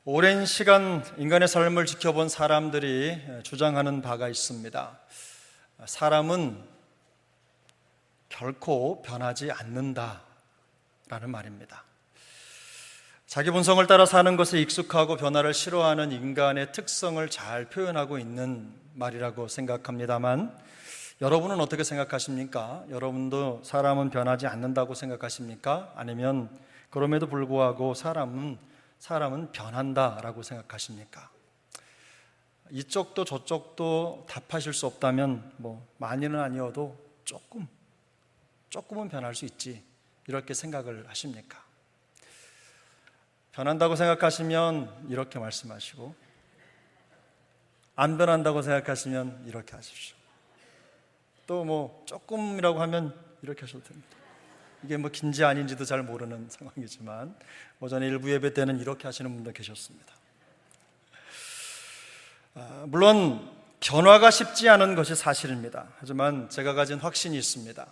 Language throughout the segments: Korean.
오랜 시간 인간의 삶을 지켜본 사람들이 주장하는 바가 있습니다. 사람은 결코 변하지 않는다라는 말입니다. 자기 본성을 따라 사는 것에 익숙하고 변화를 싫어하는 인간의 특성을 잘 표현하고 있는 말이라고 생각합니다만, 여러분은 어떻게 생각하십니까? 여러분도 사람은 변하지 않는다고 생각하십니까? 아니면 그럼에도 불구하고 사람은 변한다라고 생각하십니까? 이쪽도 저쪽도 답하실 수 없다면 많이는 아니어도 조금은 변할 수 있지, 이렇게 생각을 하십니까? 변한다고 생각하시면 이렇게 말씀하시고, 안 변한다고 생각하시면 이렇게 하십시오. 또 조금이라고 하면 이렇게 하셔도 됩니다. 이게 긴지 아닌지도 잘 모르는 상황이지만 오전에 일부 예배 때는 이렇게 하시는 분도 계셨습니다. 물론 변화가 쉽지 않은 것이 사실입니다. 하지만 제가 가진 확신이 있습니다.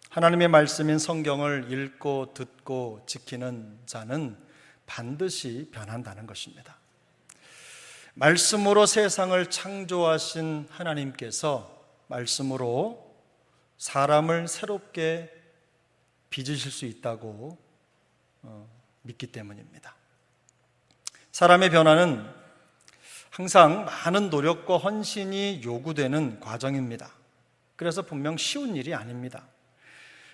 하나님의 말씀인 성경을 읽고 듣고 지키는 자는 반드시 변한다는 것입니다. 말씀으로 세상을 창조하신 하나님께서 말씀으로 사람을 새롭게 빚으실 수 있다고 믿기 때문입니다. 사람의 변화는 항상 많은 노력과 헌신이 요구되는 과정입니다. 그래서 분명 쉬운 일이 아닙니다.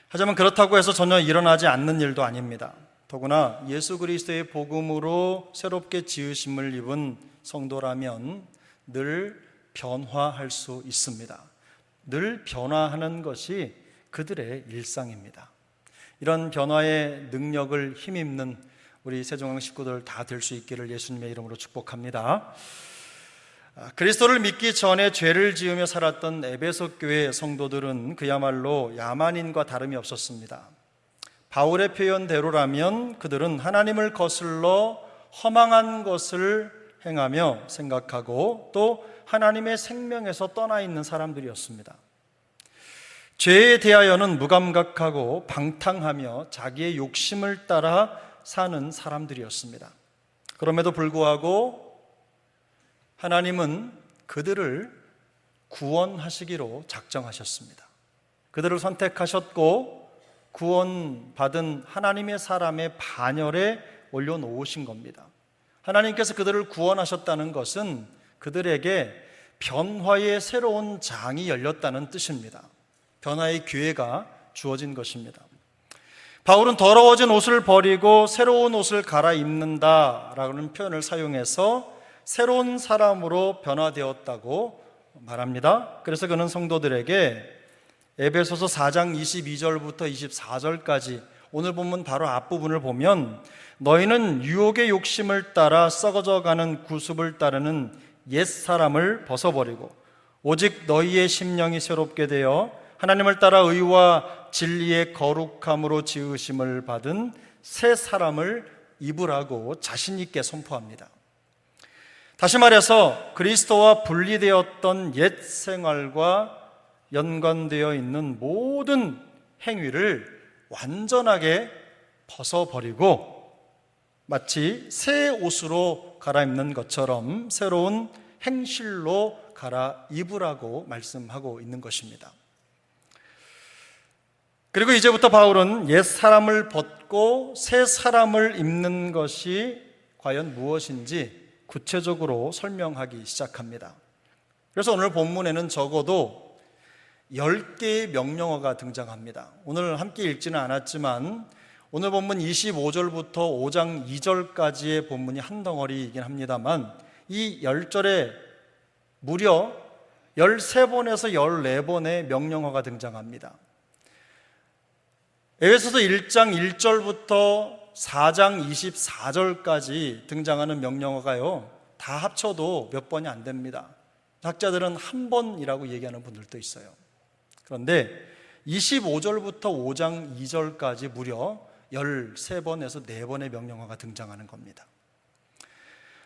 하지만 그렇다고 해서 전혀 일어나지 않는 일도 아닙니다. 더구나 예수 그리스도의 복음으로 새롭게 지으심을 입은 성도라면 늘 변화할 수 있습니다. 늘 변화하는 것이 그들의 일상입니다. 이런 변화의 능력을 힘입는 우리 세종항 식구들 다 될 수 있기를 예수님의 이름으로 축복합니다. 그리스도를 믿기 전에 죄를 지으며 살았던 에베소 교회 성도들은 그야말로 야만인과 다름이 없었습니다. 바울의 표현대로라면 그들은 하나님을 거슬러 허망한 것을 행하며 생각하고 또 하나님의 생명에서 떠나 있는 사람들이었습니다. 죄에 대하여는 무감각하고 방탕하며 자기의 욕심을 따라 사는 사람들이었습니다. 그럼에도 불구하고 하나님은 그들을 구원하시기로 작정하셨습니다. 그들을 선택하셨고 구원받은 하나님의 사람의 반열에 올려놓으신 겁니다. 하나님께서 그들을 구원하셨다는 것은 그들에게 변화의 새로운 장이 열렸다는 뜻입니다. 변화의 기회가 주어진 것입니다. 바울은 더러워진 옷을 버리고 새로운 옷을 갈아입는다라는 표현을 사용해서 새로운 사람으로 변화되었다고 말합니다. 그래서 그는 성도들에게 에베소서 4장 22절부터 24절까지 오늘 본문 바로 앞부분을 보면 너희는 유혹의 욕심을 따라 썩어져가는 구습을 따르는 옛사람을 벗어버리고 오직 너희의 심령이 새롭게 되어 하나님을 따라 의와 진리의 거룩함으로 지으심을 받은 새 사람을 입으라고 자신 있게 선포합니다. 다시 말해서 그리스도와 분리되었던 옛 생활과 연관되어 있는 모든 행위를 완전하게 벗어버리고 마치 새 옷으로 갈아입는 것처럼 새로운 행실로 갈아입으라고 말씀하고 있는 것입니다. 그리고 이제부터 바울은 옛 사람을 벗고 새 사람을 입는 것이 과연 무엇인지 구체적으로 설명하기 시작합니다. 그래서 오늘 본문에는 적어도 10개의 명령어가 등장합니다. 오늘 함께 읽지는 않았지만 오늘 본문 25절부터 5장 2절까지의 본문이 한 덩어리이긴 합니다만 이 10절에 무려 13번에서 14번의 명령어가 등장합니다. 에베소서 1장 1절부터 4장 24절까지 등장하는 명령어가요, 다 합쳐도 몇 번이 안 됩니다. 학자들은 한 번이라고 얘기하는 분들도 있어요. 그런데 25절부터 5장 2절까지 무려 13번에서 4번의 명령어가 등장하는 겁니다.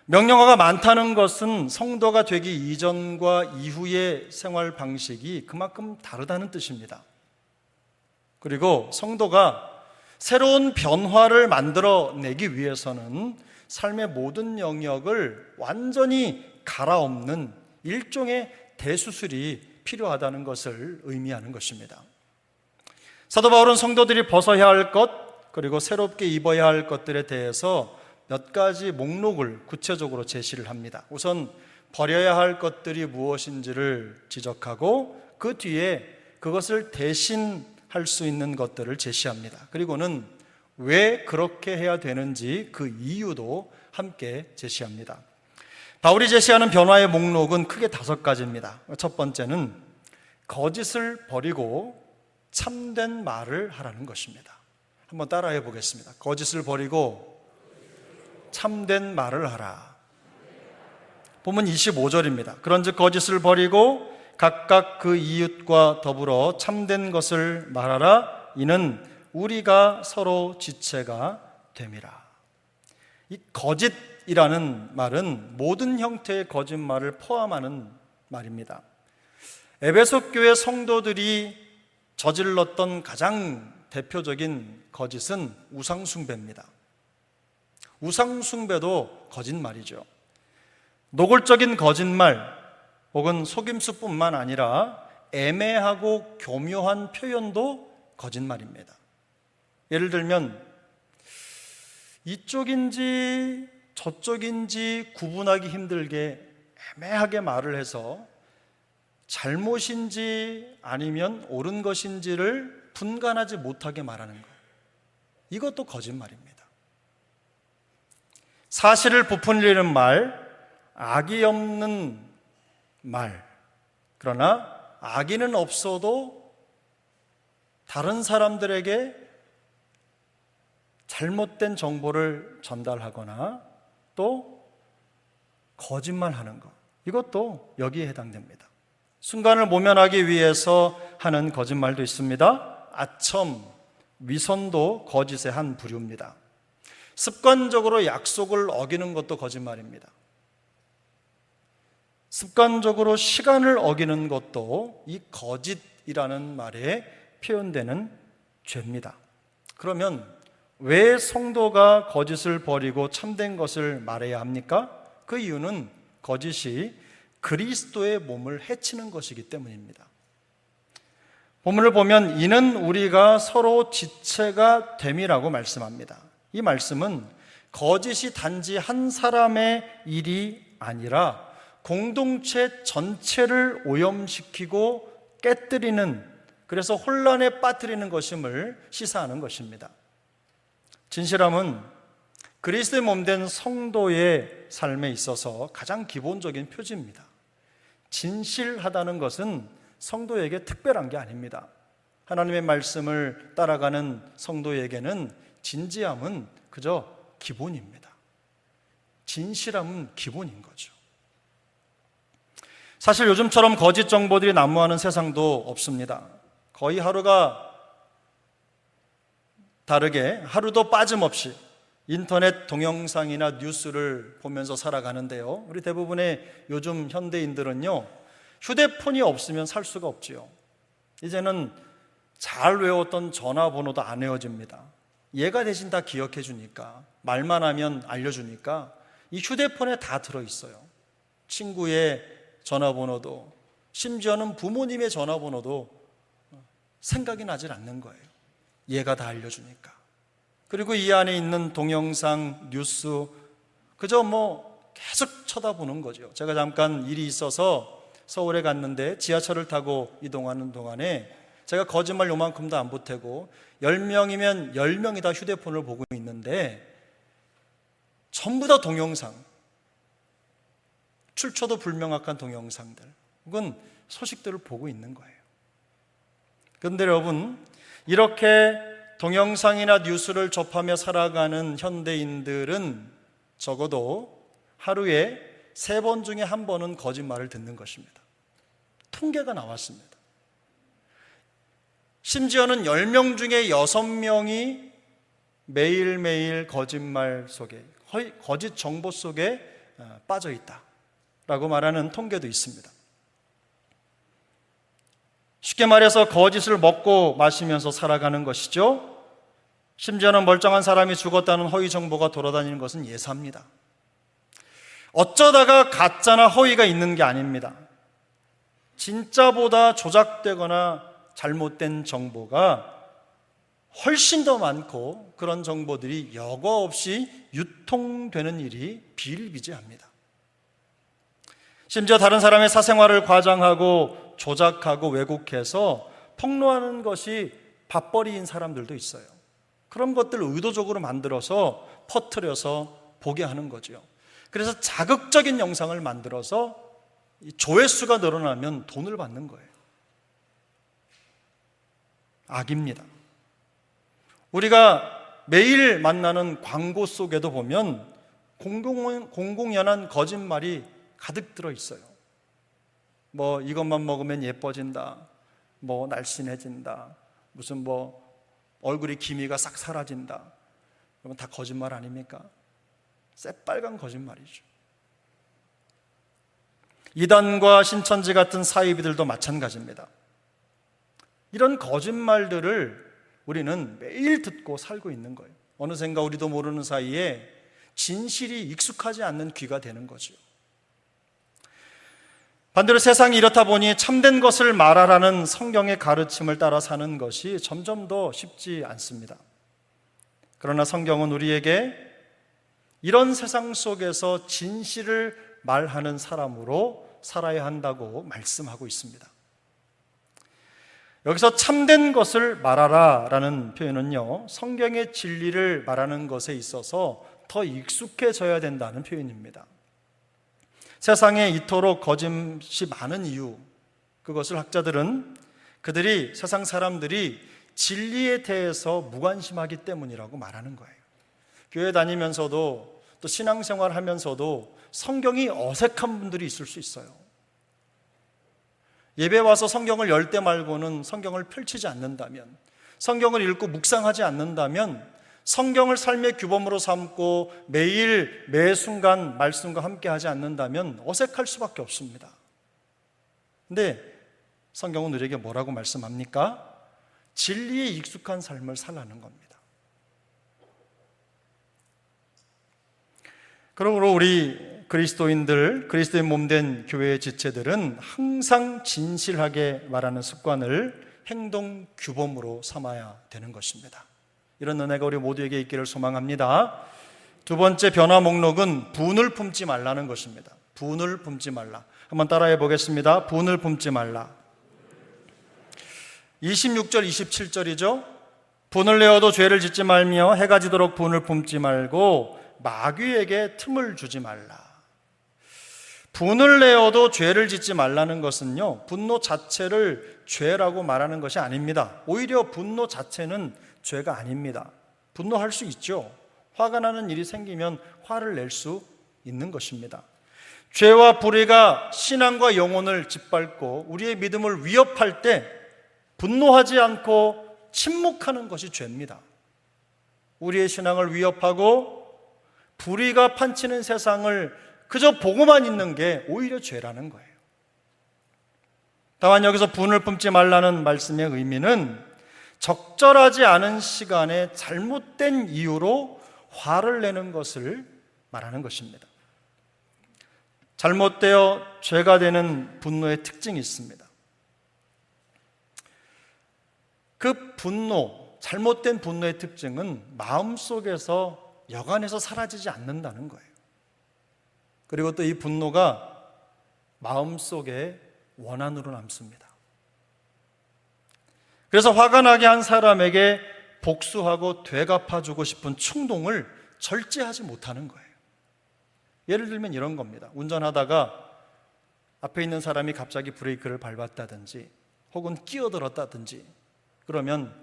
명령어가 많다는 것은 성도가 되기 이전과 이후의 생활 방식이 그만큼 다르다는 뜻입니다. 그리고 성도가 새로운 변화를 만들어내기 위해서는 삶의 모든 영역을 완전히 갈아엎는 일종의 대수술이 필요하다는 것을 의미하는 것입니다. 사도 바울은 성도들이 벗어야 할 것, 그리고 새롭게 입어야 할 것들에 대해서 몇 가지 목록을 구체적으로 제시를 합니다. 우선 버려야 할 것들이 무엇인지를 지적하고 그 뒤에 그것을 대신할 수 있는 것들을 제시합니다. 그리고는 왜 그렇게 해야 되는지 그 이유도 함께 제시합니다. 바울이 제시하는 변화의 목록은 크게 5가지입니다. 첫 번째는 거짓을 버리고 참된 말을 하라는 것입니다. 한번 따라해 보겠습니다. 거짓을 버리고 참된 말을 하라. 본문 25절입니다. 그런즉 거짓을 버리고 각각 그 이웃과 더불어 참된 것을 말하라. 이는 우리가 서로 지체가 됨이라. 이 거짓이라는 말은 모든 형태의 거짓말을 포함하는 말입니다. 에베소 교회 성도들이 저질렀던 가장 대표적인 거짓은 우상숭배입니다. 우상숭배도 거짓말이죠. 노골적인 거짓말 혹은 속임수뿐만 아니라 애매하고 교묘한 표현도 거짓말입니다. 예를 들면 이쪽인지 저쪽인지 구분하기 힘들게 애매하게 말을 해서 잘못인지 아니면 옳은 것인지를 분간하지 못하게 말하는 것, 이것도 거짓말입니다. 사실을 부풀리는 말, 악이 없는 말, 그러나 악의는 없어도 다른 사람들에게 잘못된 정보를 전달하거나 또 거짓말하는 것, 이것도 여기에 해당됩니다. 순간을 모면하기 위해서 하는 거짓말도 있습니다. 아첨, 위선도 거짓의 한 부류입니다. 습관적으로 약속을 어기는 것도 거짓말입니다. 습관적으로 시간을 어기는 것도 이 거짓이라는 말에 표현되는 죄입니다. 그러면 왜 성도가 거짓을 버리고 참된 것을 말해야 합니까? 그 이유는 거짓이 그리스도의 몸을 해치는 것이기 때문입니다. 본문을 보면 이는 우리가 서로 지체가 됨이라고 말씀합니다. 이 말씀은 거짓이 단지 한 사람의 일이 아니라 공동체 전체를 오염시키고 깨뜨리는, 그래서 혼란에 빠뜨리는 것임을 시사하는 것입니다. 진실함은 그리스도의 몸된 성도의 삶에 있어서 가장 기본적인 표지입니다. 진실하다는 것은 성도에게 특별한 게 아닙니다. 하나님의 말씀을 따라가는 성도에게는 진지함은 그저 기본입니다. 진실함은 기본인 거죠. 사실 요즘처럼 거짓 정보들이 난무하는 세상도 없습니다. 거의 하루가 다르게 하루도 빠짐없이 인터넷 동영상이나 뉴스를 보면서 살아가는데요, 우리 대부분의 요즘 현대인들은요, 휴대폰이 없으면 살 수가 없지요. 이제는 잘 외웠던 전화번호도 안 외워집니다. 얘가 대신 다 기억해 주니까, 말만 하면 알려주니까 이 휴대폰에 다 들어있어요. 친구의 전화번호도, 심지어는 부모님의 전화번호도 생각이 나질 않는 거예요. 얘가 다 알려주니까. 그리고 이 안에 있는 동영상, 뉴스, 그저 계속 쳐다보는 거죠. 제가 잠깐 일이 있어서 서울에 갔는데 지하철을 타고 이동하는 동안에 제가 거짓말 요만큼도 안 보태고 10명이면 10명이 다 휴대폰을 보고 있는데 전부 다 동영상, 출처도 불명확한 동영상들 혹은 소식들을 보고 있는 거예요. 그런데 여러분, 이렇게 동영상이나 뉴스를 접하며 살아가는 현대인들은 적어도 하루에 3번 중에 1번은 거짓말을 듣는 것입니다. 통계가 나왔습니다. 심지어는 10명 중에 6명이 매일매일 거짓말 속에, 거짓 정보 속에 빠져 있다라고 말하는 통계도 있습니다. 쉽게 말해서 거짓을 먹고 마시면서 살아가는 것이죠. 심지어는 멀쩡한 사람이 죽었다는 허위 정보가 돌아다니는 것은 예사입니다. 어쩌다가 가짜나 허위가 있는 게 아닙니다. 진짜보다 조작되거나 잘못된 정보가 훨씬 더 많고, 그런 정보들이 여과 없이 유통되는 일이 비일비재합니다. 심지어 다른 사람의 사생활을 과장하고 조작하고 왜곡해서 폭로하는 것이 밥벌이인 사람들도 있어요. 그런 것들을 의도적으로 만들어서 퍼뜨려서 보게 하는 거죠. 그래서 자극적인 영상을 만들어서 조회수가 늘어나면 돈을 받는 거예요. 악입니다. 우리가 매일 만나는 광고 속에도 보면 공공연한 거짓말이 가득 들어 있어요. 뭐 이것만 먹으면 예뻐진다, 뭐 날씬해진다, 무슨 뭐 얼굴의 기미가 싹 사라진다. 그러면 다 거짓말 아닙니까? 새빨간 거짓말이죠. 이단과 신천지 같은 사이비들도 마찬가지입니다. 이런 거짓말들을 우리는 매일 듣고 살고 있는 거예요. 어느샌가 우리도 모르는 사이에 진실이 익숙하지 않는 귀가 되는 거죠. 반대로 세상이 이렇다 보니 참된 것을 말하라는 성경의 가르침을 따라 사는 것이 점점 더 쉽지 않습니다. 그러나 성경은 우리에게 이런 세상 속에서 진실을 말하는 사람으로 살아야 한다고 말씀하고 있습니다. 여기서 참된 것을 말하라 라는 표현은요, 성경의 진리를 말하는 것에 있어서 더 익숙해져야 된다는 표현입니다. 세상에 이토록 거짓이 많은 이유, 그것을 학자들은 그들이, 세상 사람들이 진리에 대해서 무관심하기 때문이라고 말하는 거예요. 교회 다니면서도 또 신앙생활 하면서도 성경이 어색한 분들이 있을 수 있어요. 예배 와서 성경을 열 때 말고는 성경을 펼치지 않는다면, 성경을 읽고 묵상하지 않는다면, 성경을 삶의 규범으로 삼고 매일 매 순간 말씀과 함께 하지 않는다면 어색할 수밖에 없습니다. 근데 성경은 우리에게 뭐라고 말씀합니까? 진리에 익숙한 삶을 살라는 겁니다. 그러므로 우리 그리스도인들, 그리스도의 몸된 교회의 지체들은 항상 진실하게 말하는 습관을 행동 규범으로 삼아야 되는 것입니다. 이런 은혜가 우리 모두에게 있기를 소망합니다. 두 번째 변화 목록은 분을 품지 말라는 것입니다. 분을 품지 말라. 한번 따라해 보겠습니다. 분을 품지 말라. 26절, 27절이죠. 분을 내어도 죄를 짓지 말며 해가 지도록 분을 품지 말고 마귀에게 틈을 주지 말라. 분을 내어도 죄를 짓지 말라는 것은요, 분노 자체를 죄라고 말하는 것이 아닙니다. 오히려 분노 자체는 죄가 아닙니다. 분노할 수 있죠. 화가 나는 일이 생기면 화를 낼 수 있는 것입니다. 죄와 불의가 신앙과 영혼을 짓밟고 우리의 믿음을 위협할 때 분노하지 않고 침묵하는 것이 죄입니다. 우리의 신앙을 위협하고 불의가 판치는 세상을 그저 보고만 있는 게 오히려 죄라는 거예요. 다만 여기서 분을 품지 말라는 말씀의 의미는 적절하지 않은 시간에 잘못된 이유로 화를 내는 것을 말하는 것입니다. 잘못되어 죄가 되는 분노의 특징이 있습니다. 그 분노, 잘못된 분노의 특징은 마음속에서 여간해서 사라지지 않는다는 거예요. 그리고 또 이 분노가 마음속에 원한으로 남습니다. 그래서 화가 나게 한 사람에게 복수하고 되갚아주고 싶은 충동을 절제하지 못하는 거예요. 예를 들면 이런 겁니다. 운전하다가 앞에 있는 사람이 갑자기 브레이크를 밟았다든지 혹은 끼어들었다든지 그러면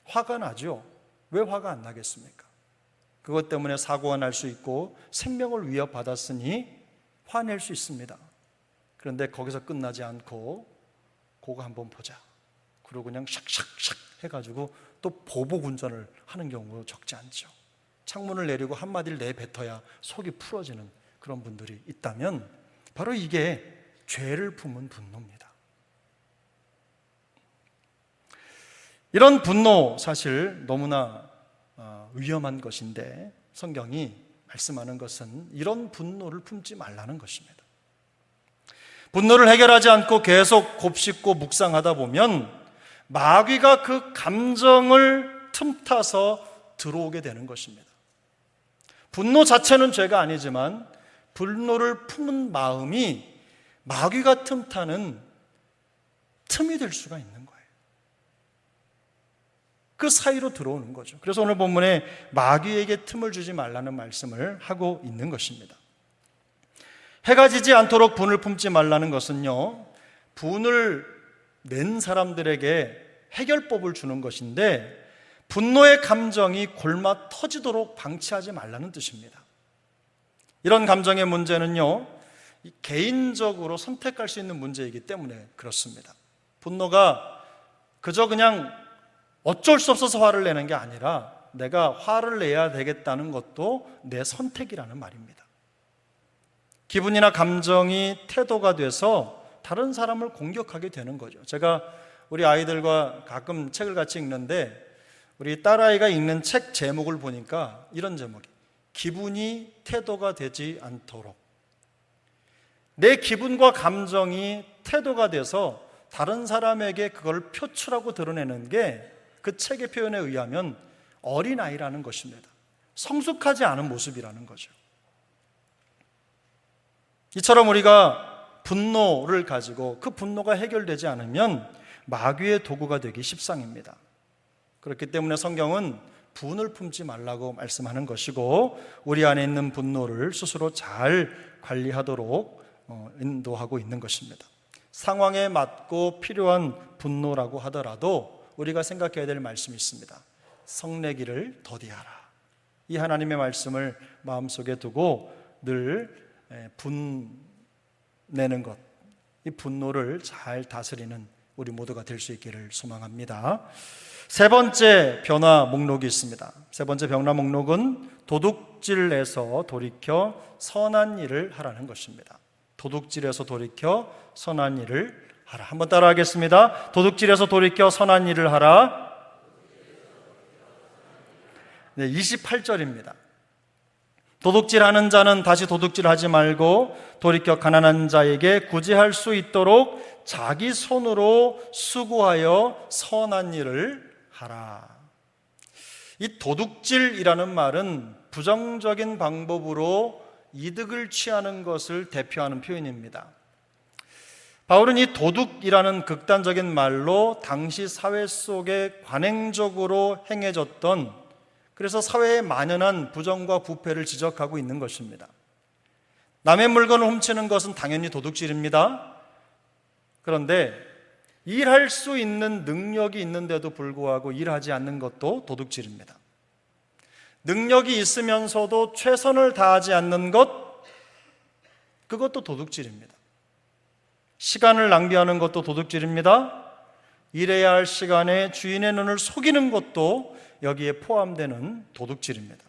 화가 나죠. 왜 화가 안 나겠습니까? 그것 때문에 사고가 날 수 있고 생명을 위협받았으니 화낼 수 있습니다. 그런데 거기서 끝나지 않고 그거 한번 보자. 그리고 그냥 샥샥샥 해가지고 또 보복 운전을 하는 경우도 적지 않죠. 창문을 내리고 한마디를 내뱉어야 속이 풀어지는 그런 분들이 있다면 바로 이게 죄를 품은 분노입니다. 이런 분노 사실 너무나 위험한 것인데 성경이 말씀하는 것은 이런 분노를 품지 말라는 것입니다. 분노를 해결하지 않고 계속 곱씹고 묵상하다 보면 마귀가 그 감정을 틈타서 들어오게 되는 것입니다. 분노 자체는 죄가 아니지만 분노를 품은 마음이 마귀가 틈타는 틈이 될 수가 있는 거예요. 그 사이로 들어오는 거죠. 그래서 오늘 본문에 마귀에게 틈을 주지 말라는 말씀을 하고 있는 것입니다. 해가 지지 않도록 분을 품지 말라는 것은요, 분을 낸 사람들에게 해결법을 주는 것인데 분노의 감정이 골마 터지도록 방치하지 말라는 뜻입니다. 이런 감정의 문제는요, 개인적으로 선택할 수 있는 문제이기 때문에 그렇습니다. 분노가 그저 그냥 어쩔 수 없어서 화를 내는 게 아니라 내가 화를 내야 되겠다는 것도 내 선택이라는 말입니다. 기분이나 감정이 태도가 돼서 다른 사람을 공격하게 되는 거죠. 제가 우리 아이들과 가끔 책을 같이 읽는데 우리 딸아이가 읽는 책 제목을 보니까 이런 제목이 기분이 태도가 되지 않도록, 내 기분과 감정이 태도가 돼서 다른 사람에게 그걸 표출하고 드러내는 게 그 책의 표현에 의하면 어린아이라는 것입니다. 성숙하지 않은 모습이라는 거죠. 이처럼 우리가 분노를 가지고 그 분노가 해결되지 않으면 마귀의 도구가 되기 십상입니다. 그렇기 때문에 성경은 분을 품지 말라고 말씀하는 것이고 우리 안에 있는 분노를 스스로 잘 관리하도록 인도하고 있는 것입니다. 상황에 맞고 필요한 분노라고 하더라도 우리가 생각해야 될 말씀이 있습니다. 성내기를 더디하라. 이 하나님의 말씀을 마음속에 두고 늘 분내는 것, 이 분노를 잘 다스리는 우리 모두가 될 수 있기를 소망합니다. 세 번째 변화 목록이 있습니다. 세 번째 변화 목록은 도둑질에서 돌이켜 선한 일을 하라는 것입니다. 도둑질에서 돌이켜 선한 일을 하라. 한번 따라하겠습니다. 도둑질에서 돌이켜 선한 일을 하라. 네, 28절입니다. 도둑질하는 자는 다시 도둑질하지 말고 돌이켜 가난한 자에게 구제할 수 있도록 자기 손으로 수고하여 선한 일을 하라. 이 도둑질이라는 말은 부정적인 방법으로 이득을 취하는 것을 대표하는 표현입니다. 바울은 이 도둑이라는 극단적인 말로 당시 사회 속에 관행적으로 행해졌던, 그래서 사회에 만연한 부정과 부패를 지적하고 있는 것입니다. 남의 물건을 훔치는 것은 당연히 도둑질입니다. 그런데 일할 수 있는 능력이 있는데도 불구하고 일하지 않는 것도 도둑질입니다. 능력이 있으면서도 최선을 다하지 않는 것, 그것도 도둑질입니다. 시간을 낭비하는 것도 도둑질입니다. 일해야 할 시간에 주인의 눈을 속이는 것도 여기에 포함되는 도둑질입니다.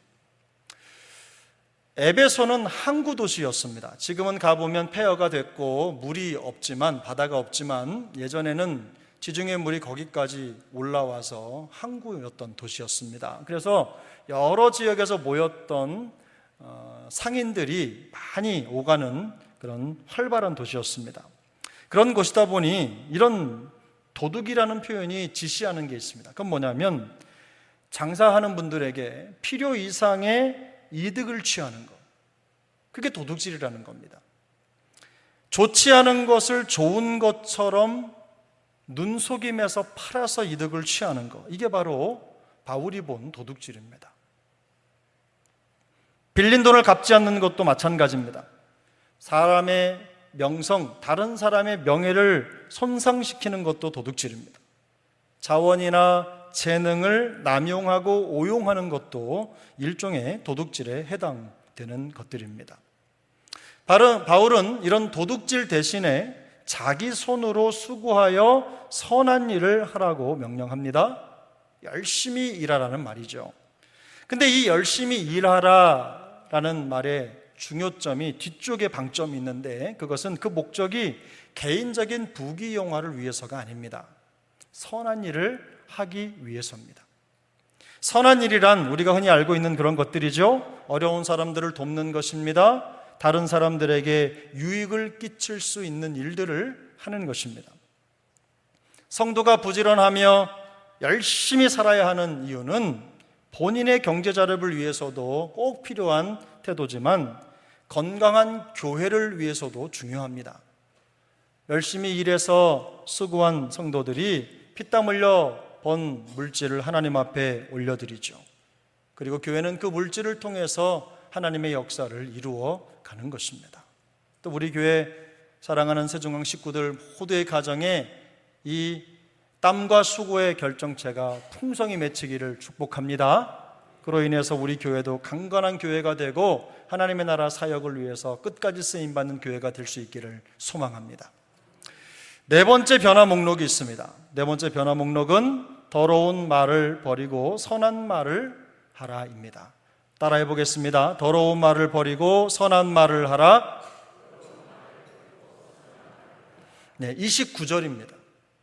에베소는 항구 도시였습니다. 지금은 가보면 폐허가 됐고 물이 없지만, 바다가 없지만 예전에는 지중해 물이 거기까지 올라와서 항구였던 도시였습니다. 그래서 여러 지역에서 모였던 상인들이 많이 오가는 그런 활발한 도시였습니다. 그런 곳이다 보니 이런 도둑이라는 표현이 지시하는 게 있습니다. 그건 뭐냐면 장사하는 분들에게 필요 이상의 이득을 취하는 것, 그게 도둑질이라는 겁니다. 좋지 않은 것을 좋은 것처럼 눈속임에서 팔아서 이득을 취하는 것, 이게 바로 바울이 본 도둑질입니다. 빌린 돈을 갚지 않는 것도 마찬가지입니다. 사람의 명성, 다른 사람의 명예를 손상시키는 것도 도둑질입니다. 자원이나 재능을 남용하고 오용하는 것도 일종의 도둑질에 해당되는 것들입니다. 바울은 이런 도둑질 대신에 자기 손으로 수고하여 선한 일을 하라고 명령합니다. 열심히 일하라는 말이죠. 근데 이 열심히 일하라라는 말의 중요점이 뒤쪽에 방점이 있는데, 그것은 그 목적이 개인적인 부귀영화를 위해서가 아닙니다. 선한 일을 하기 위해서입니다. 선한 일이란 우리가 흔히 알고 있는 그런 것들이죠. 어려운 사람들을 돕는 것입니다. 다른 사람들에게 유익을 끼칠 수 있는 일들을 하는 것입니다. 성도가 부지런하며 열심히 살아야 하는 이유는 본인의 경제 자립을 위해서도 꼭 필요한 태도지만 건강한 교회를 위해서도 중요합니다. 열심히 일해서 수고한 성도들이 피땀 흘려 번 물질을 하나님 앞에 올려드리죠. 그리고 교회는 그 물질을 통해서 하나님의 역사를 이루어 가는 것입니다. 또 우리 교회 사랑하는 세종강 식구들 모두의 가정에 이 땀과 수고의 결정체가 풍성히 맺히기를 축복합니다. 그로 인해서 우리 교회도 강건한 교회가 되고 하나님의 나라 사역을 위해서 끝까지 쓰임받는 교회가 될 수 있기를 소망합니다. 네 번째 변화 목록이 있습니다. 네 번째 변화 목록은 더러운 말을 버리고 선한 말을 하라입니다. 따라해 보겠습니다. 더러운 말을 버리고 선한 말을 하라. 네, 29절입니다.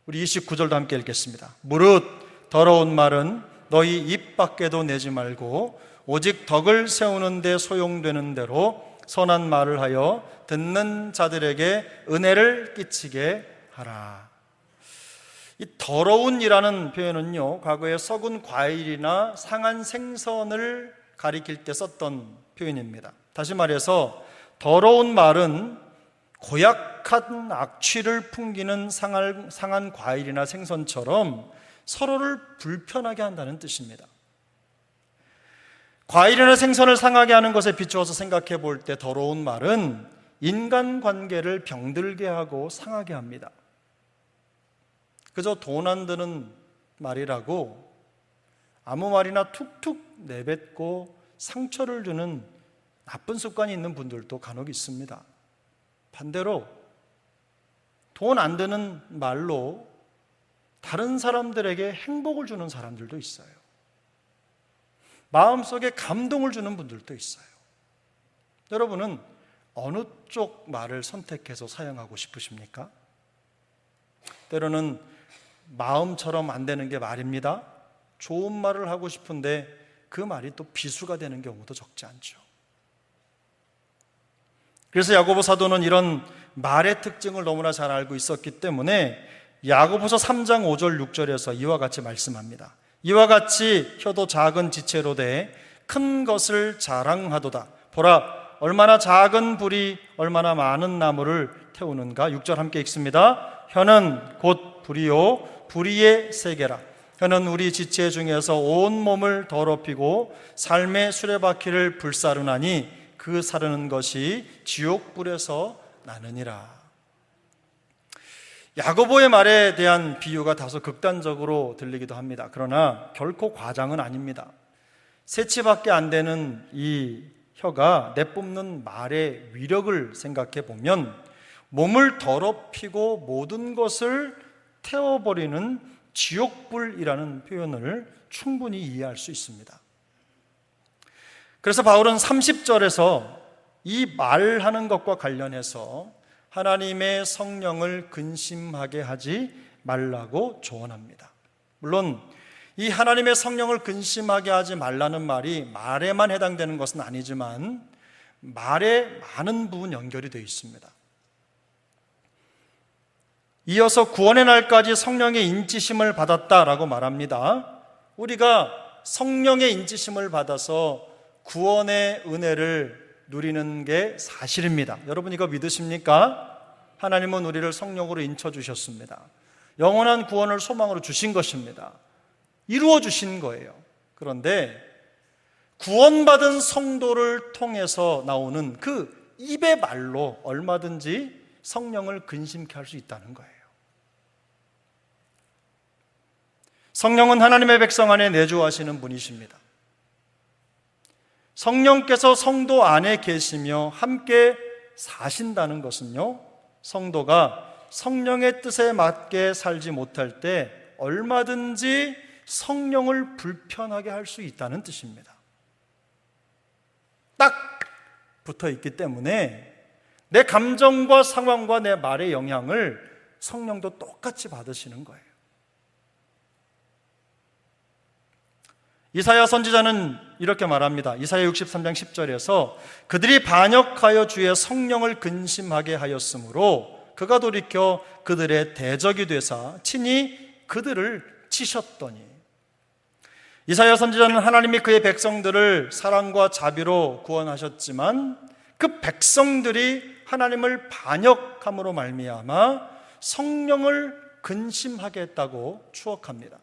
우리 29절도 함께 읽겠습니다. 무릇 더러운 말은 너희 입 밖에도 내지 말고 오직 덕을 세우는 데 소용되는 대로 선한 말을 하여 듣는 자들에게 은혜를 끼치게 하라. 이 더러운이라는 표현은요, 과거에 썩은 과일이나 상한 생선을 가리킬 때 썼던 표현입니다. 다시 말해서 더러운 말은 고약한 악취를 풍기는 상한 과일이나 생선처럼 서로를 불편하게 한다는 뜻입니다. 과일이나 생선을 상하게 하는 것에 비추어서 생각해 볼 때 더러운 말은 인간관계를 병들게 하고 상하게 합니다. 그저 돈 안 드는 말이라고 아무 말이나 툭툭 내뱉고 상처를 주는 나쁜 습관이 있는 분들도 간혹 있습니다. 반대로 돈 안 드는 말로 다른 사람들에게 행복을 주는 사람들도 있어요. 마음속에 감동을 주는 분들도 있어요. 여러분은 어느 쪽 말을 선택해서 사용하고 싶으십니까? 때로는 마음처럼 안 되는 게 말입니다. 좋은 말을 하고 싶은데 그 말이 또 비수가 되는 경우도 적지 않죠. 그래서 야고보 사도는 이런 말의 특징을 너무나 잘 알고 있었기 때문에 야고보서 3장 5절 6절에서 이와 같이 말씀합니다. 이와 같이 혀도 작은 지체로 돼 큰 것을 자랑하도다. 보라, 얼마나 작은 불이 얼마나 많은 나무를 태우는가. 6절 함께 읽습니다. 혀는 곧 불이요 불의의 세계라. 혀는 우리 지체 중에서 온 몸을 더럽히고 삶의 수레바퀴를 불사르나니 그 사르는 것이 지옥불에서 나느니라. 야고보의 말에 대한 비유가 다소 극단적으로 들리기도 합니다. 그러나 결코 과장은 아닙니다. 새치밖에 안 되는 이 혀가 내뿜는 말의 위력을 생각해 보면 몸을 더럽히고 모든 것을 태워버리는 지옥불이라는 표현을 충분히 이해할 수 있습니다. 그래서 바울은 30절에서 이 말하는 것과 관련해서 하나님의 성령을 근심하게 하지 말라고 조언합니다. 물론 이 하나님의 성령을 근심하게 하지 말라는 말이 말에만 해당되는 것은 아니지만 말에 많은 부분 연결이 되어 있습니다. 이어서 구원의 날까지 성령의 인치심을 받았다라고 말합니다. 우리가 성령의 인치심을 받아서 구원의 은혜를 누리는 게 사실입니다. 여러분 이거 믿으십니까? 하나님은 우리를 성령으로 인쳐주셨습니다. 영원한 구원을 소망으로 주신 것입니다. 이루어 주신 거예요. 그런데 구원받은 성도를 통해서 나오는 그 입의 말로 얼마든지 성령을 근심케 할 수 있다는 거예요. 성령은 하나님의 백성 안에 내주하시는 분이십니다. 성령께서 성도 안에 계시며 함께 사신다는 것은요, 성도가 성령의 뜻에 맞게 살지 못할 때 얼마든지 성령을 불편하게 할 수 있다는 뜻입니다. 딱 붙어 있기 때문에 내 감정과 상황과 내 말의 영향을 성령도 똑같이 받으시는 거예요. 이사야 선지자는 이렇게 말합니다. 이사야 63장 10절에서 그들이 반역하여 주의 성령을 근심하게 하였으므로 그가 돌이켜 그들의 대적이 되사 친히 그들을 치셨더니. 이사야 선지자는 하나님이 그의 백성들을 사랑과 자비로 구원하셨지만 그 백성들이 하나님을 반역함으로 말미암아 성령을 근심하게 했다고 추억합니다.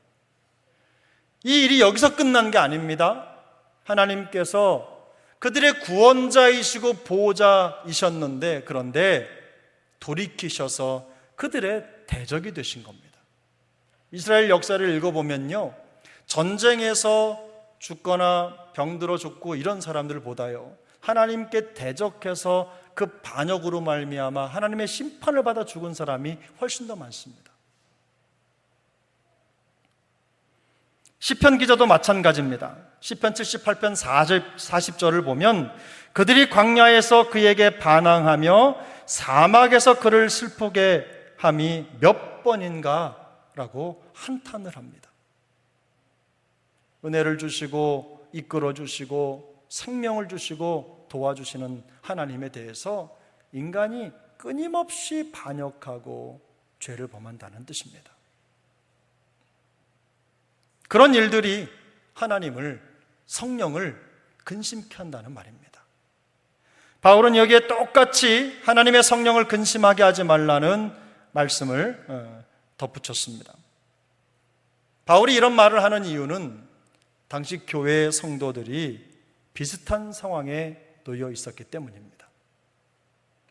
이 일이 여기서 끝난 게 아닙니다. 하나님께서 그들의 구원자이시고 보호자이셨는데, 그런데 돌이키셔서 그들의 대적이 되신 겁니다. 이스라엘 역사를 읽어보면요, 전쟁에서 죽거나 병들어 죽고 이런 사람들보다요, 하나님께 대적해서 그 반역으로 말미암아 하나님의 심판을 받아 죽은 사람이 훨씬 더 많습니다. 시편 기자도 마찬가지입니다. 시편 78편 40절을 보면 그들이 광야에서 그에게 반항하며 사막에서 그를 슬프게 함이 몇 번인가 라고 한탄을 합니다. 은혜를 주시고 이끌어 주시고 생명을 주시고 도와주시는 하나님에 대해서 인간이 끊임없이 반역하고 죄를 범한다는 뜻입니다. 그런 일들이 하나님을, 성령을 근심케 한다는 말입니다. 바울은 여기에 똑같이 하나님의 성령을 근심하게 하지 말라는 말씀을 덧붙였습니다. 바울이 이런 말을 하는 이유는 당시 교회 성도들이 비슷한 상황에 놓여 있었기 때문입니다.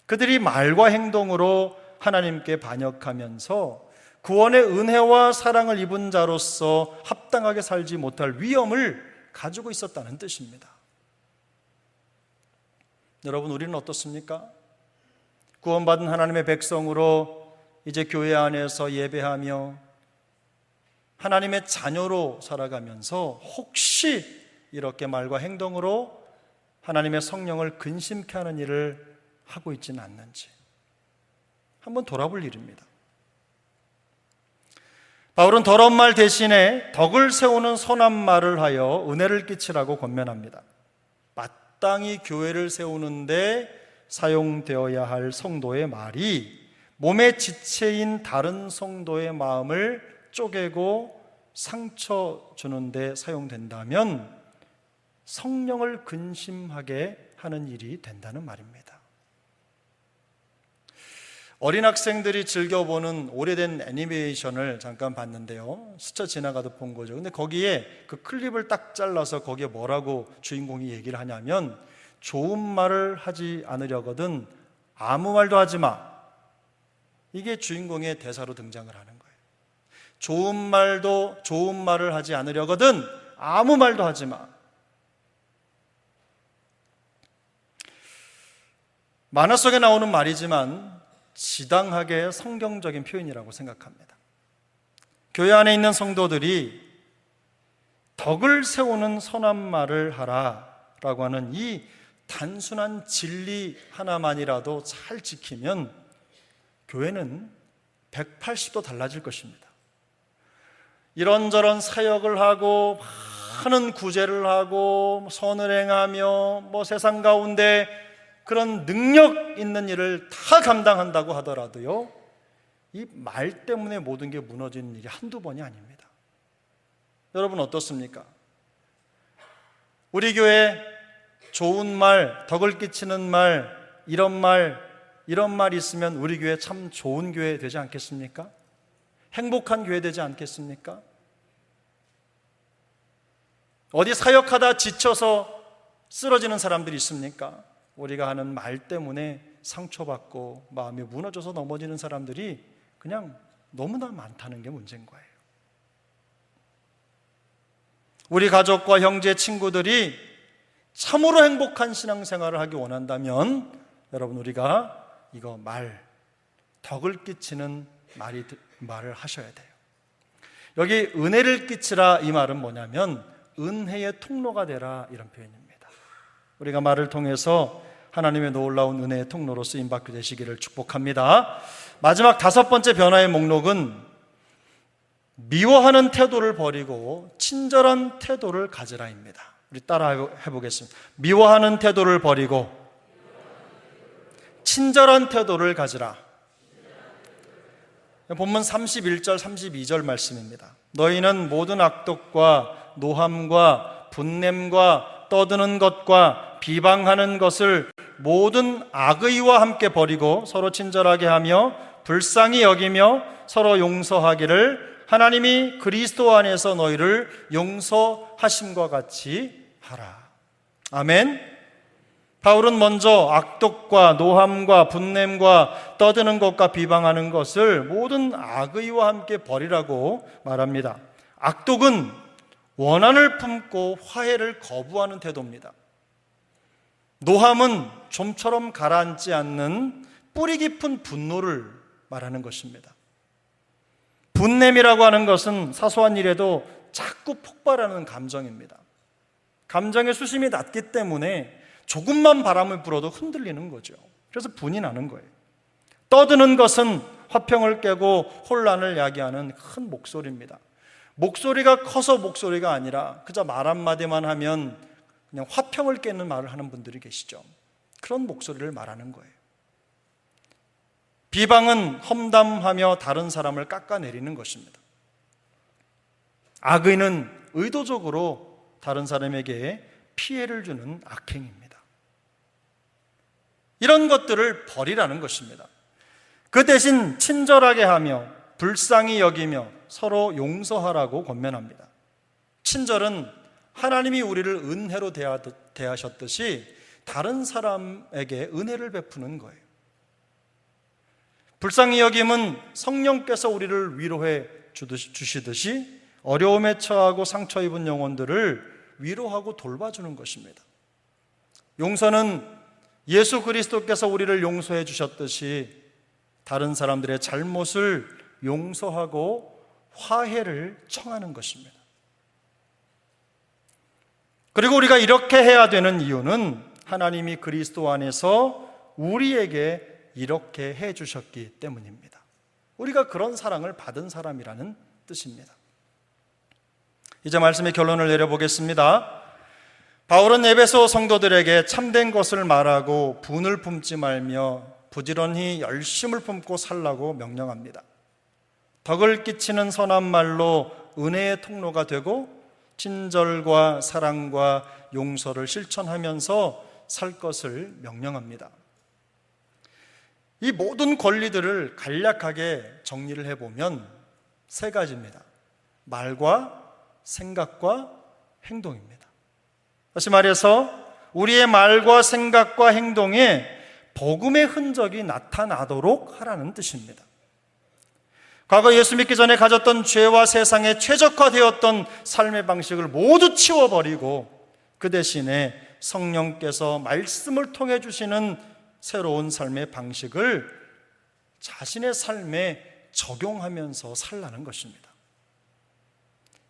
그들이 말과 행동으로 하나님께 반역하면서 구원의 은혜와 사랑을 입은 자로서 합당하게 살지 못할 위험을 가지고 있었다는 뜻입니다. 여러분, 우리는 어떻습니까? 구원받은 하나님의 백성으로 이제 교회 안에서 예배하며 하나님의 자녀로 살아가면서 혹시 이렇게 말과 행동으로 하나님의 성령을 근심케 하는 일을 하고 있지는 않는지 한번 돌아볼 일입니다. 바울은 더러운 말 대신에 덕을 세우는 선한 말을 하여 은혜를 끼치라고 권면합니다. 마땅히 교회를 세우는데 사용되어야 할 성도의 말이 몸의 지체인 다른 성도의 마음을 쪼개고 상처 주는데 사용된다면 성령을 근심하게 하는 일이 된다는 말입니다. 어린 학생들이 즐겨보는 오래된 애니메이션을 잠깐 봤는데요, 스쳐 지나가도 본 거죠. 근데 거기에 그 클립을 딱 잘라서 거기에 뭐라고 주인공이 얘기를 하냐면, 좋은 말을 하지 않으려거든 아무 말도 하지 마, 이게 주인공의 대사로 등장을 하는 거예요. 좋은 말을 하지 않으려거든 아무 말도 하지 마. 만화 속에 나오는 말이지만 지당하게 성경적인 표현이라고 생각합니다. 교회 안에 있는 성도들이 덕을 세우는 선한 말을 하라라고 하는 이 단순한 진리 하나만이라도 잘 지키면 교회는 180도 달라질 것입니다. 이런저런 사역을 하고 많은 구제를 하고 선을 행하며 세상 가운데 그런 능력 있는 일을 다 감당한다고 하더라도요, 이 말 때문에 모든 게 무너지는 일이 한두 번이 아닙니다. 여러분 어떻습니까? 우리 교회 좋은 말, 덕을 끼치는 말, 이런 말 있으면 우리 교회 참 좋은 교회 되지 않겠습니까? 행복한 교회 되지 않겠습니까? 어디 사역하다 지쳐서 쓰러지는 사람들이 있습니까? 우리가 하는 말 때문에 상처받고 마음이 무너져서 넘어지는 사람들이 그냥 너무나 많다는 게 문제인 거예요. 우리 가족과 형제, 친구들이 참으로 행복한 신앙생활을 하기 원한다면 여러분, 우리가 이거 덕을 끼치는 말을 하셔야 돼요. 여기 은혜를 끼치라, 이 말은 뭐냐면 은혜의 통로가 되라, 이런 표현입니다. 우리가 말을 통해서 하나님의 놀라운 은혜의 통로로 쓰임받게 되시기를 축복합니다. 마지막 5번째 변화의 목록은 미워하는 태도를 버리고 친절한 태도를 가지라입니다. 우리 따라 해보겠습니다. 미워하는 태도를 버리고 친절한 태도를 가지라. 본문 31절 32절 말씀입니다. 너희는 모든 악독과 노함과 분냄과 떠드는 것과 비방하는 것을 모든 악의와 함께 버리고 서로 친절하게 하며 불쌍히 여기며 서로 용서하기를 하나님이 그리스도 안에서 너희를 용서하심과 같이 하라. 아멘. 바울은 먼저 악독과 노함과 분냄과 떠드는 것과 비방하는 것을 모든 악의와 함께 버리라고 말합니다. 악독은 원한을 품고 화해를 거부하는 태도입니다. 노함은 좀처럼 가라앉지 않는 뿌리 깊은 분노를 말하는 것입니다. 분냄이라고 하는 것은 사소한 일에도 자꾸 폭발하는 감정입니다. 감정의 수심이 낮기 때문에 조금만 바람을 불어도 흔들리는 거죠. 그래서 분이 나는 거예요. 떠드는 것은 화평을 깨고 혼란을 야기하는 큰 목소리입니다. 목소리가 커서 목소리가 아니라 그저 말 한마디만 하면 그냥 화평을 깨는 말을 하는 분들이 계시죠. 그런 목소리를 말하는 거예요. 비방은 험담하며 다른 사람을 깎아내리는 것입니다. 악의는 의도적으로 다른 사람에게 피해를 주는 악행입니다. 이런 것들을 버리라는 것입니다. 그 대신 친절하게 하며 불쌍히 여기며 서로 용서하라고 권면합니다. 친절은 하나님이 우리를 은혜로 대하셨듯이 다른 사람에게 은혜를 베푸는 거예요. 불쌍히 여김은 성령께서 우리를 위로해 주시듯이 어려움에 처하고 상처 입은 영혼들을 위로하고 돌봐주는 것입니다. 용서는 예수 그리스도께서 우리를 용서해 주셨듯이 다른 사람들의 잘못을 용서하고 화해를 청하는 것입니다. 그리고 우리가 이렇게 해야 되는 이유는 하나님이 그리스도 안에서 우리에게 이렇게 해 주셨기 때문입니다. 우리가 그런 사랑을 받은 사람이라는 뜻입니다. 이제 말씀의 결론을 내려보겠습니다. 바울은 에베소 성도들에게 참된 것을 말하고 분을 품지 말며 부지런히 열심을 품고 살라고 명령합니다. 덕을 끼치는 선한 말로 은혜의 통로가 되고 친절과 사랑과 용서를 실천하면서 살 것을 명령합니다. 이 모든 권리들을 간략하게 정리를 해보면 세 가지입니다. 말과 생각과 행동입니다. 다시 말해서 우리의 말과 생각과 행동에 복음의 흔적이 나타나도록 하라는 뜻입니다. 과거 예수 믿기 전에 가졌던 죄와 세상에 최적화되었던 삶의 방식을 모두 치워버리고 그 대신에 성령께서 말씀을 통해 주시는 새로운 삶의 방식을 자신의 삶에 적용하면서 살라는 것입니다.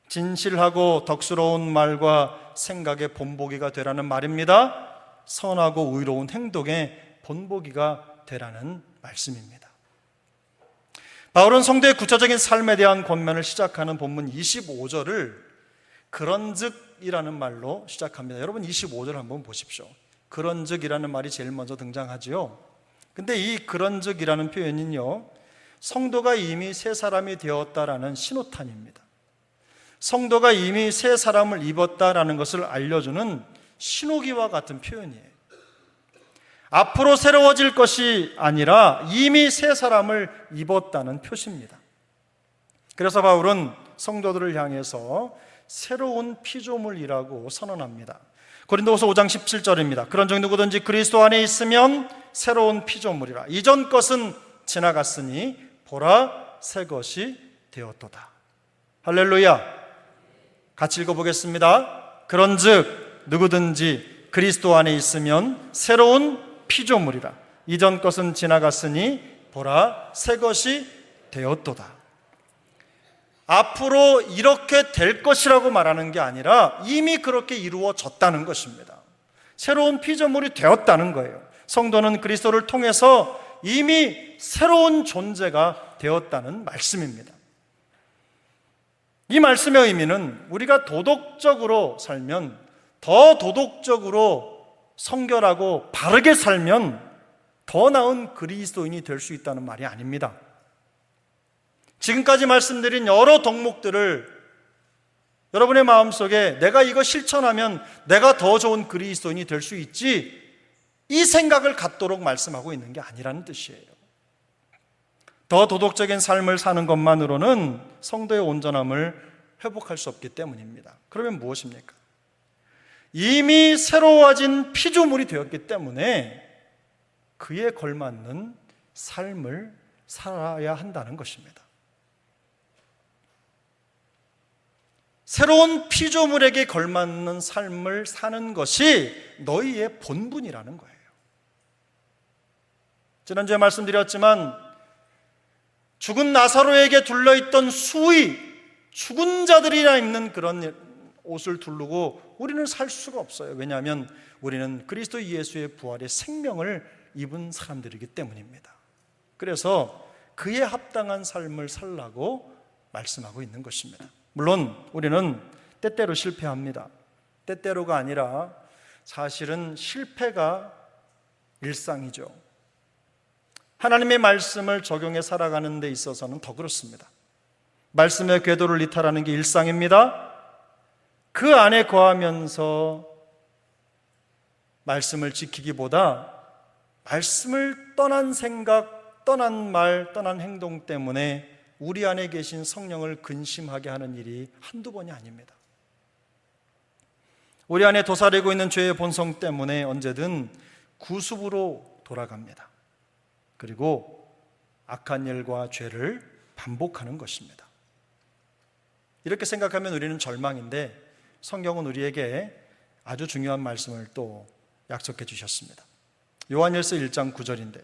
진실하고 덕스러운 말과 생각의 본보기가 되라는 말입니다. 선하고 의로운 행동의 본보기가 되라는 말씀입니다. 바울은 성도의 구체적인 삶에 대한 권면을 시작하는 본문 25절을 그런즉이라는 말로 시작합니다. 여러분 25절 한번 보십시오. 그런즉이라는 말이 제일 먼저 등장하지요. 근데 이 그런즉이라는 표현은요, 성도가 이미 새 사람이 되었다라는 신호탄입니다. 성도가 이미 새 사람을 입었다라는 것을 알려주는 신호기와 같은 표현이에요. 앞으로 새로워질 것이 아니라 이미 새 사람을 입었다는 표시입니다. 그래서 바울은 성도들을 향해서 새로운 피조물이라고 선언합니다. 고린도후서 5장 17절입니다. 그런즉 누구든지 그리스도 안에 있으면 새로운 피조물이라. 이전 것은 지나갔으니 보라 새 것이 되었도다. 할렐루야. 같이 읽어보겠습니다. 그런즉 누구든지 그리스도 안에 있으면 새로운 피조물이라. 이전 것은 지나갔으니 보라 새 것이 되었도다. 앞으로 이렇게 될 것이라고 말하는 게 아니라 이미 그렇게 이루어졌다는 것입니다. 새로운 피조물이 되었다는 거예요. 성도는 그리스도를 통해서 이미 새로운 존재가 되었다는 말씀입니다. 이 말씀의 의미는 우리가 도덕적으로 살면, 더 도덕적으로 성결하고 바르게 살면 더 나은 그리스도인이 될 수 있다는 말이 아닙니다. 지금까지 말씀드린 여러 덕목들을 여러분의 마음속에 내가 이거 실천하면 내가 더 좋은 그리스도인이 될 수 있지, 이 생각을 갖도록 말씀하고 있는 게 아니라는 뜻이에요. 더 도덕적인 삶을 사는 것만으로는 성도의 온전함을 회복할 수 없기 때문입니다. 그러면 무엇입니까? 이미 새로워진 피조물이 되었기 때문에 그에 걸맞는 삶을 살아야 한다는 것입니다. 새로운 피조물에게 걸맞는 삶을 사는 것이 너희의 본분이라는 거예요. 지난주에 말씀드렸지만 죽은 나사로에게 둘러있던 수의, 죽은 자들이나 입는 그런 옷을 두르고 우리는 살 수가 없어요. 왜냐하면 우리는 그리스도 예수의 부활의 생명을 입은 사람들이기 때문입니다. 그래서 그에 합당한 삶을 살라고 말씀하고 있는 것입니다. 물론 우리는 때때로 실패합니다. 때때로가 아니라 사실은 실패가 일상이죠. 하나님의 말씀을 적용해 살아가는 데 있어서는 더 그렇습니다. 말씀의 궤도를 이탈하는 게 일상입니다. 그 안에 거하면서 말씀을 지키기보다 말씀을 떠난 생각, 떠난 말, 떠난 행동 때문에 우리 안에 계신 성령을 근심하게 하는 일이 한두 번이 아닙니다. 우리 안에 도사리고 있는 죄의 본성 때문에 언제든 구습으로 돌아갑니다. 그리고 악한 일과 죄를 반복하는 것입니다. 이렇게 생각하면 우리는 절망인데 성경은 우리에게 아주 중요한 말씀을 또 약속해 주셨습니다. 요한일서 1장 9절인데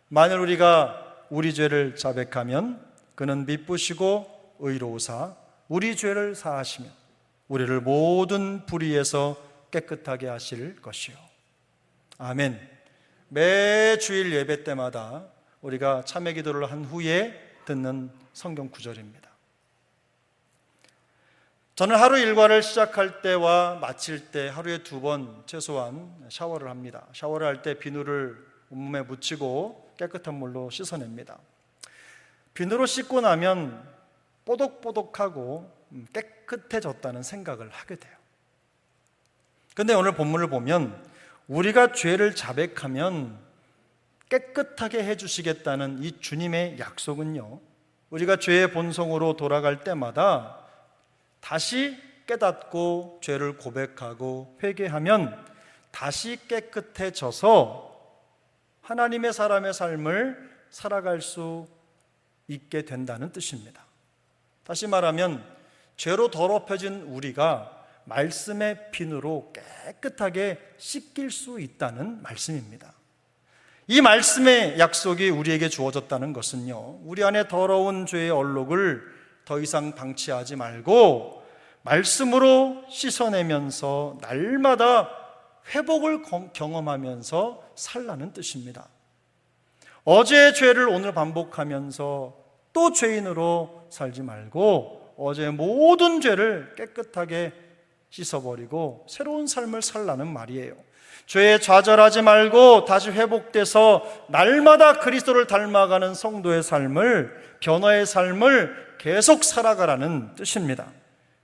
만일 우리가 우리 죄를 자백하면 그는 미쁘시고 의로우사 우리 죄를 사하시며 우리를 모든 불의에서 깨끗하게 하실 것이요. 아멘. 매 주일 예배 때마다 우리가 참회 기도를 한 후에 듣는 성경 구절입니다. 저는 하루 일과를 시작할 때와 마칠 때 하루에 2번 최소한 샤워를 합니다. 샤워를 할 때 비누를 온몸에 묻히고 깨끗한 물로 씻어냅니다. 비누로 씻고 나면 뽀독뽀독하고 깨끗해졌다는 생각을 하게 돼요. 그런데 오늘 본문을 보면 우리가 죄를 자백하면 깨끗하게 해주시겠다는 이 주님의 약속은요, 우리가 죄의 본성으로 돌아갈 때마다 다시 깨닫고 죄를 고백하고 회개하면 다시 깨끗해져서 하나님의 사람의 삶을 살아갈 수 있게 된다는 뜻입니다. 다시 말하면 죄로 더럽혀진 우리가 말씀의 비누로 깨끗하게 씻길 수 있다는 말씀입니다. 이 말씀의 약속이 우리에게 주어졌다는 것은요, 우리 안에 더러운 죄의 얼룩을 더 이상 방치하지 말고 말씀으로 씻어내면서 날마다 회복을 경험하면서 살라는 뜻입니다. 어제의 죄를 오늘 반복하면서 또 죄인으로 살지 말고 어제의 모든 죄를 깨끗하게 씻어버리고 새로운 삶을 살라는 말이에요. 죄에 좌절하지 말고 다시 회복돼서 날마다 그리스도를 닮아가는 성도의 삶을, 변화의 삶을 계속 살아가라는 뜻입니다.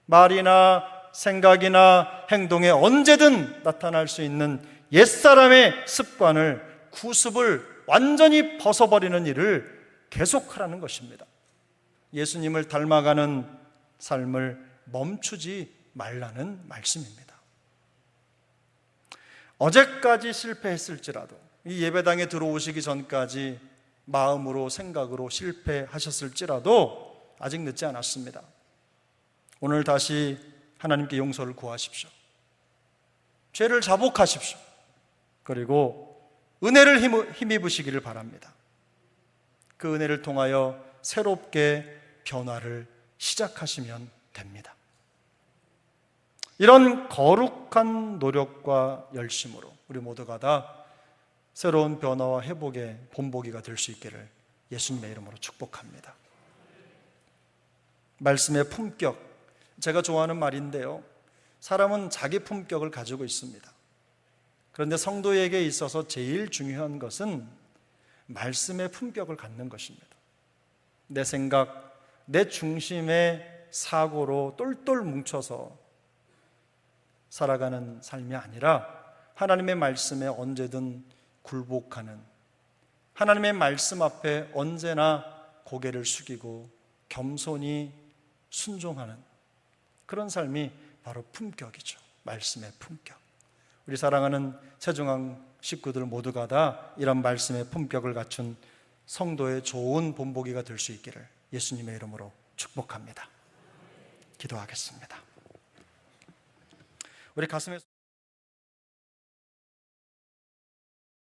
말이나 생각이나 행동에 언제든 나타날 수 있는 옛사람의 습관을, 구습을 완전히 벗어버리는 일을 계속하라는 것입니다. 예수님을 닮아가는 삶을 멈추지 말라는 말씀입니다. 어제까지 실패했을지라도 이 예배당에 들어오시기 전까지 마음으로, 생각으로 실패하셨을지라도 아직 늦지 않았습니다. 오늘 다시 하나님께 용서를 구하십시오. 죄를 자복하십시오. 그리고 은혜를 힘입으시기를 바랍니다. 그 은혜를 통하여 새롭게 변화를 시작하시면 됩니다. 이런 거룩한 노력과 열심으로 우리 모두가 다 새로운 변화와 회복의 본보기가 될 수 있기를 예수님의 이름으로 축복합니다. 말씀의 품격, 제가 좋아하는 말인데요, 사람은 자기 품격을 가지고 있습니다. 그런데 성도에게 있어서 제일 중요한 것은 말씀의 품격을 갖는 것입니다. 내 생각, 내 중심의 사고로 똘똘 뭉쳐서 살아가는 삶이 아니라 하나님의 말씀에 언제든 굴복하는, 하나님의 말씀 앞에 언제나 고개를 숙이고 겸손히 순종하는 그런 삶이 바로 품격이죠. 말씀의 품격. 우리 사랑하는 세종항 식구들 모두가 다 이런 말씀의 품격을 갖춘 성도의 좋은 본보기가 될 수 있기를 예수님의 이름으로 축복합니다. 기도하겠습니다. 우리 가슴에